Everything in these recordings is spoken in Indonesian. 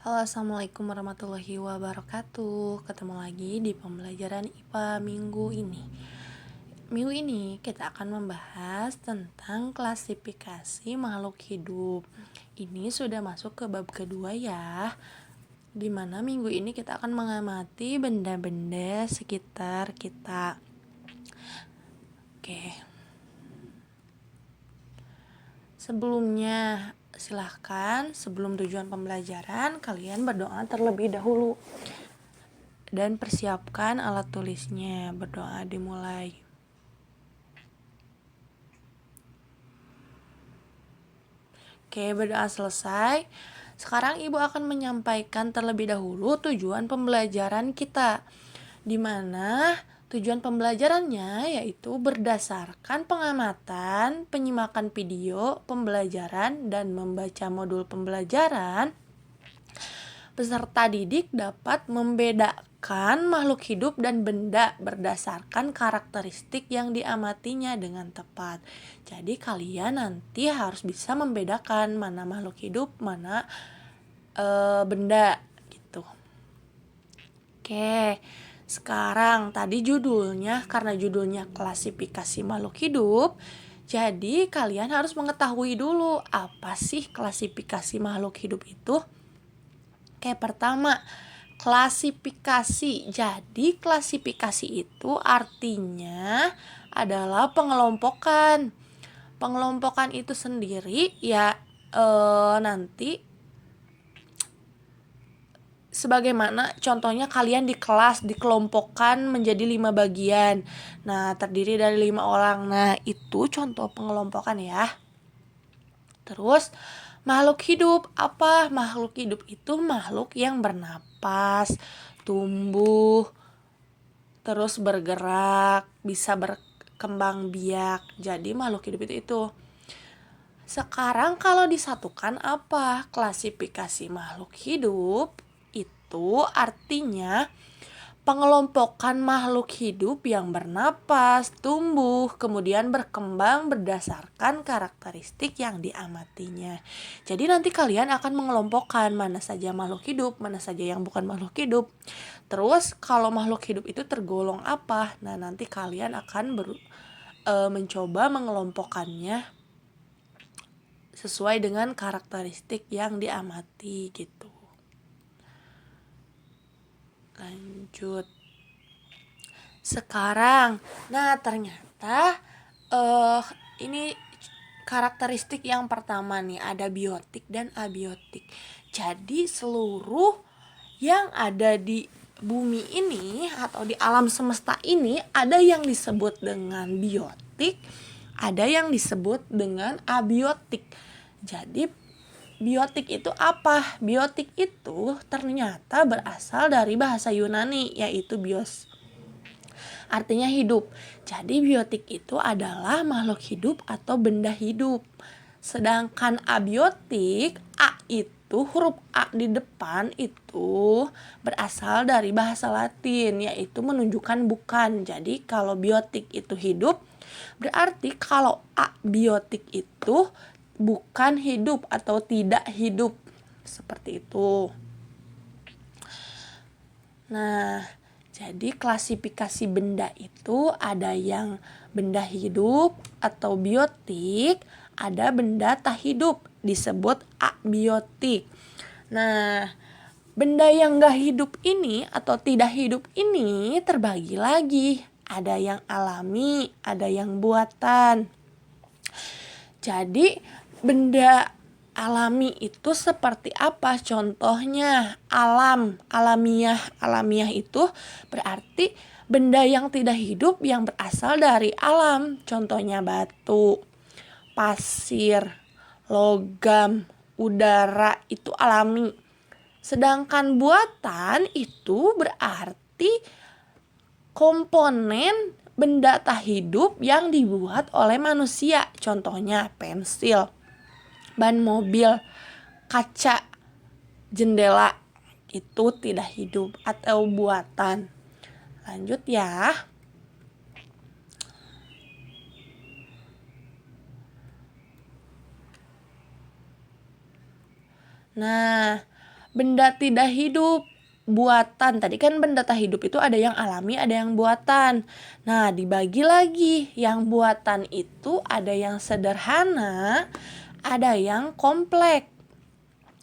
Halo, assalamualaikum warahmatullahi wabarakatuh. Ketemu lagi di pembelajaran IPA minggu ini. Minggu ini kita akan membahas tentang klasifikasi makhluk hidup. Ini sudah masuk ke bab kedua ya, dimana minggu ini kita akan mengamati benda-benda sekitar kita. Oke. Sebelumnya, silahkan sebelum tujuan pembelajaran kalian berdoa terlebih dahulu dan persiapkan alat tulisnya. Berdoa dimulai. Oke, berdoa selesai. Sekarang ibu akan menyampaikan terlebih dahulu tujuan pembelajaran kita, di mana tujuan pembelajarannya yaitu berdasarkan pengamatan, penyimakan video pembelajaran, dan membaca modul pembelajaran. Peserta didik dapat membedakan makhluk hidup dan benda berdasarkan karakteristik yang diamatinya dengan tepat. Jadi kalian nanti harus bisa membedakan mana makhluk hidup, mana benda gitu. Oke, sekarang tadi judulnya, karena judulnya klasifikasi makhluk hidup, jadi kalian harus mengetahui dulu apa sih klasifikasi makhluk hidup itu. Oke, pertama, klasifikasi. Jadi klasifikasi itu artinya adalah pengelompokan. Pengelompokan itu sendiri ya nanti sebagaimana contohnya kalian di kelas dikelompokkan menjadi 5 bagian. Nah, terdiri dari 5 orang. Nah, itu contoh pengelompokan ya. Terus, makhluk hidup apa? Makhluk hidup itu makhluk yang bernapas, tumbuh, terus bergerak, bisa berkembang biak. Jadi makhluk hidup itu. Sekarang kalau disatukan apa? Klasifikasi makhluk hidup itu artinya pengelompokan makhluk hidup yang bernapas, tumbuh, kemudian berkembang berdasarkan karakteristik yang diamatinya. Jadi nanti kalian akan mengelompokkan mana saja makhluk hidup, mana saja yang bukan makhluk hidup. Terus kalau makhluk hidup itu tergolong apa? Nah, nanti kalian akan mencoba mengelompokkannya sesuai dengan karakteristik yang diamati gitu. Lanjut. Sekarang, nah ternyata ini karakteristik yang pertama nih, ada biotik dan abiotik. Jadi seluruh yang ada di bumi ini atau di alam semesta ini ada yang disebut dengan biotik, ada yang disebut dengan abiotik. Jadi biotik itu apa? Biotik itu ternyata berasal dari bahasa Yunani, yaitu bios, artinya hidup. Jadi biotik itu adalah makhluk hidup atau benda hidup. Sedangkan abiotik, A itu, huruf A di depan itu berasal dari bahasa Latin, yaitu menunjukkan bukan. Jadi kalau biotik itu hidup, berarti kalau abiotik itu bukan hidup atau tidak hidup. Seperti itu. Nah, jadi klasifikasi benda itu ada yang benda hidup atau biotik, ada benda tak hidup disebut abiotik. Nah, benda yang gak hidup ini atau tidak hidup ini terbagi lagi. Ada yang alami, ada yang buatan. Jadi benda alami itu seperti apa? Contohnya alamiah. Alamiah itu berarti benda yang tidak hidup yang berasal dari alam. Contohnya batu, pasir, logam, udara itu alami. Sedangkan buatan itu berarti komponen benda tak hidup yang dibuat oleh manusia. Contohnya pensil, ban mobil, kaca, jendela, itu tidak hidup atau buatan. Lanjut ya. Nah, benda tidak hidup buatan. Tadi kan benda tak hidup itu ada yang alami, ada yang buatan. Nah, dibagi lagi. Yang buatan itu ada yang sederhana, ada yang kompleks.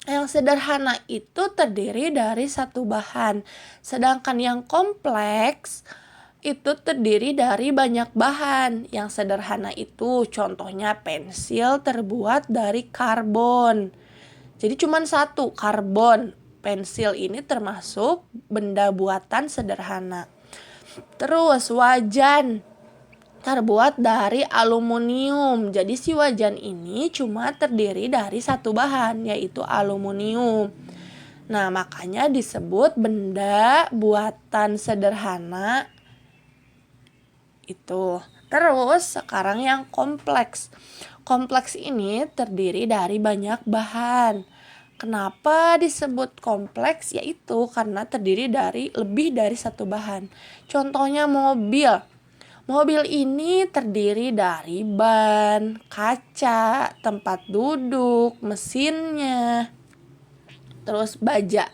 Yang sederhana itu terdiri dari satu bahan. Sedangkan yang kompleks itu terdiri dari banyak bahan. Yang sederhana itu contohnya pensil terbuat dari karbon. Jadi cuma satu, karbon. Pensil ini termasuk benda buatan sederhana. Terus wajan terbuat dari aluminium. Jadi si wajan ini cuma terdiri dari satu bahan, yaitu aluminium. Nah, makanya disebut benda buatan sederhana itu. Terus sekarang yang kompleks. Kompleks ini terdiri dari banyak bahan. Kenapa disebut kompleks? Yaitu karena terdiri dari lebih dari satu bahan. Contohnya mobil. Mobil ini terdiri dari ban, kaca, tempat duduk, mesinnya, terus baja.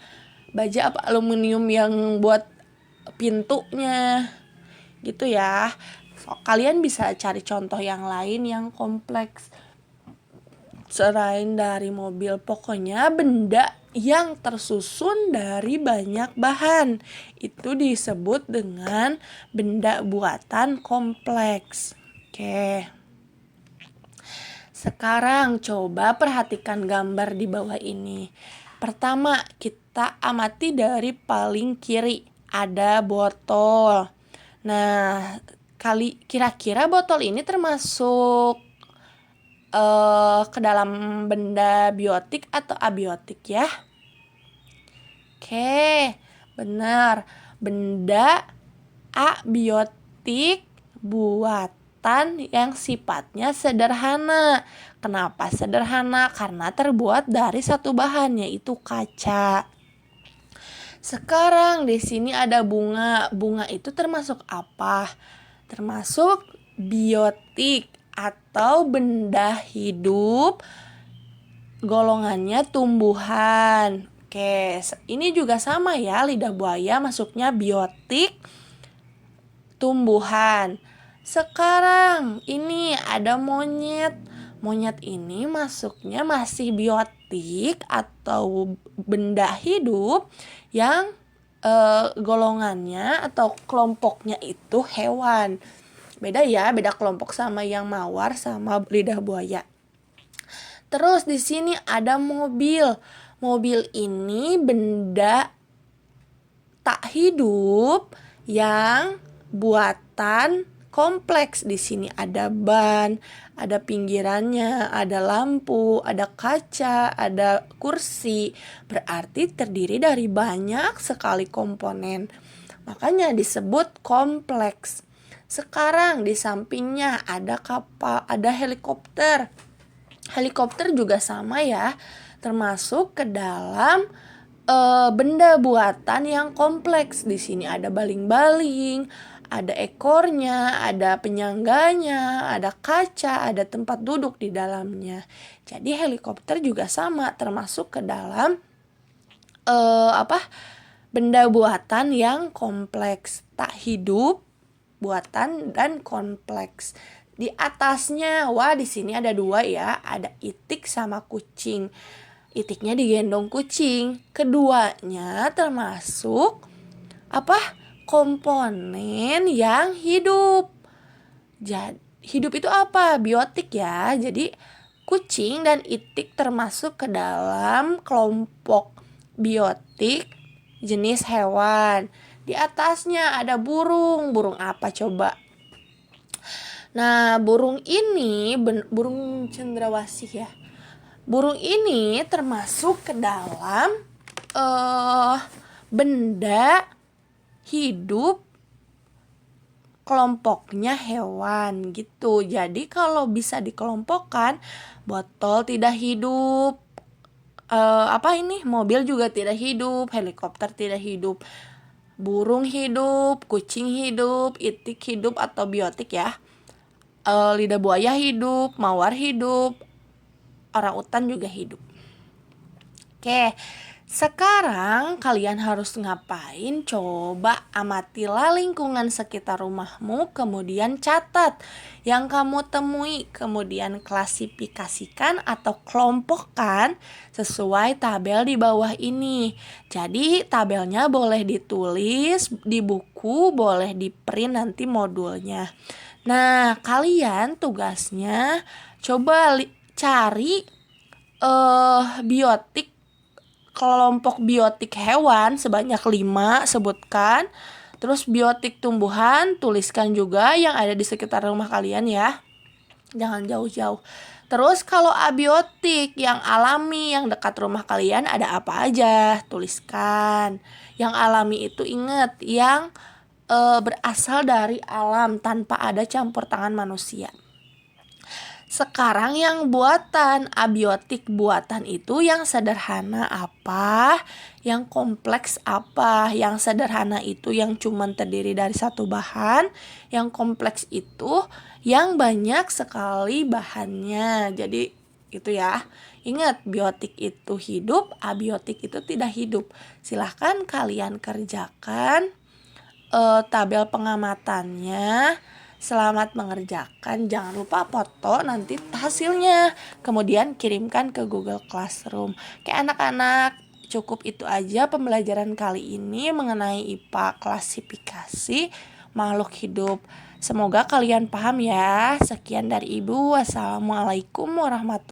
Baja apa? Aluminium yang buat pintunya. Gitu ya. Kalian bisa cari contoh yang lain yang kompleks selain dari mobil. Pokoknya benda yang tersusun dari banyak bahan itu disebut dengan benda buatan kompleks. Oke. Sekarang coba perhatikan gambar di bawah ini. Pertama, kita amati dari paling kiri. Ada botol. Nah, kira-kira botol ini termasuk ke dalam benda biotik atau abiotik ya? Oke, benar. Benda abiotik buatan yang sifatnya sederhana. Kenapa sederhana? Karena terbuat dari satu bahan, yaitu kaca. Sekarang di sini ada bunga. Bunga itu termasuk apa? Termasuk biotik atau benda hidup, golongannya tumbuhan. Oke, ini juga sama ya, lidah buaya masuknya biotik tumbuhan. Sekarang ini ada monyet. Monyet ini masuknya masih biotik atau benda hidup yang golongannya atau kelompoknya itu hewan. Beda ya, beda kelompok sama yang mawar sama lidah buaya. Terus di sini ada mobil. Mobil ini benda tak hidup yang buatan kompleks. Di sini ada ban, ada pinggirannya, ada lampu, ada kaca, ada kursi. Berarti terdiri dari banyak sekali komponen. Makanya disebut kompleks. Sekarang di sampingnya ada kapal, ada helikopter. Helikopter juga sama ya, termasuk ke dalam benda buatan yang kompleks. Di sini ada baling-baling, ada ekornya, ada penyangganya, ada kaca, ada tempat duduk di dalamnya. Jadi helikopter juga sama, termasuk ke dalam benda buatan yang kompleks, tak hidup, buatan dan kompleks. Di atasnya, di sini ada dua ya, ada itik sama kucing. Itiknya digendong kucing. Keduanya termasuk komponen yang hidup. Jadi hidup itu apa? Biotik ya. Jadi kucing dan itik termasuk ke dalam kelompok biotik jenis hewan. Di atasnya ada burung. Burung apa coba? Nah, burung ini burung cendrawasih ya. Burung ini termasuk ke dalam benda hidup kelompoknya hewan gitu. Jadi kalau bisa dikelompokkan, botol tidak hidup, mobil juga tidak hidup, helikopter tidak hidup, burung hidup, kucing hidup, itik hidup atau biotik ya. Lidah buaya hidup, mawar hidup, orang utan juga hidup. Oke, Sekarang kalian harus ngapain? Coba amatilah lingkungan sekitar rumahmu, kemudian catat yang kamu temui, kemudian klasifikasikan atau kelompokkan sesuai tabel di bawah ini. Jadi tabelnya boleh ditulis di buku, boleh di print nanti modulnya. Nah, kalian tugasnya coba cari biotik, kelompok biotik hewan sebanyak 5 sebutkan. Terus biotik tumbuhan tuliskan juga yang ada di sekitar rumah kalian ya. Jangan jauh-jauh. Terus kalau abiotik yang alami yang dekat rumah kalian ada apa aja? Tuliskan. Yang alami itu ingat yang berasal dari alam tanpa ada campur tangan manusia. Sekarang yang buatan, abiotik buatan itu yang sederhana apa, yang kompleks apa. Yang sederhana itu yang cuma terdiri dari satu bahan, yang kompleks itu yang banyak sekali bahannya. Jadi itu ya. Ingat, biotik itu hidup, abiotik itu tidak hidup. Silahkan kalian kerjakan tabel pengamatannya. Selamat mengerjakan, jangan lupa foto nanti hasilnya, kemudian kirimkan ke Google Classroom. Oke anak-anak, cukup itu aja pembelajaran kali ini mengenai IPA klasifikasi makhluk hidup. Semoga kalian paham ya. Sekian dari Ibu. Wassalamualaikum warahmatullahi wabarakatuh.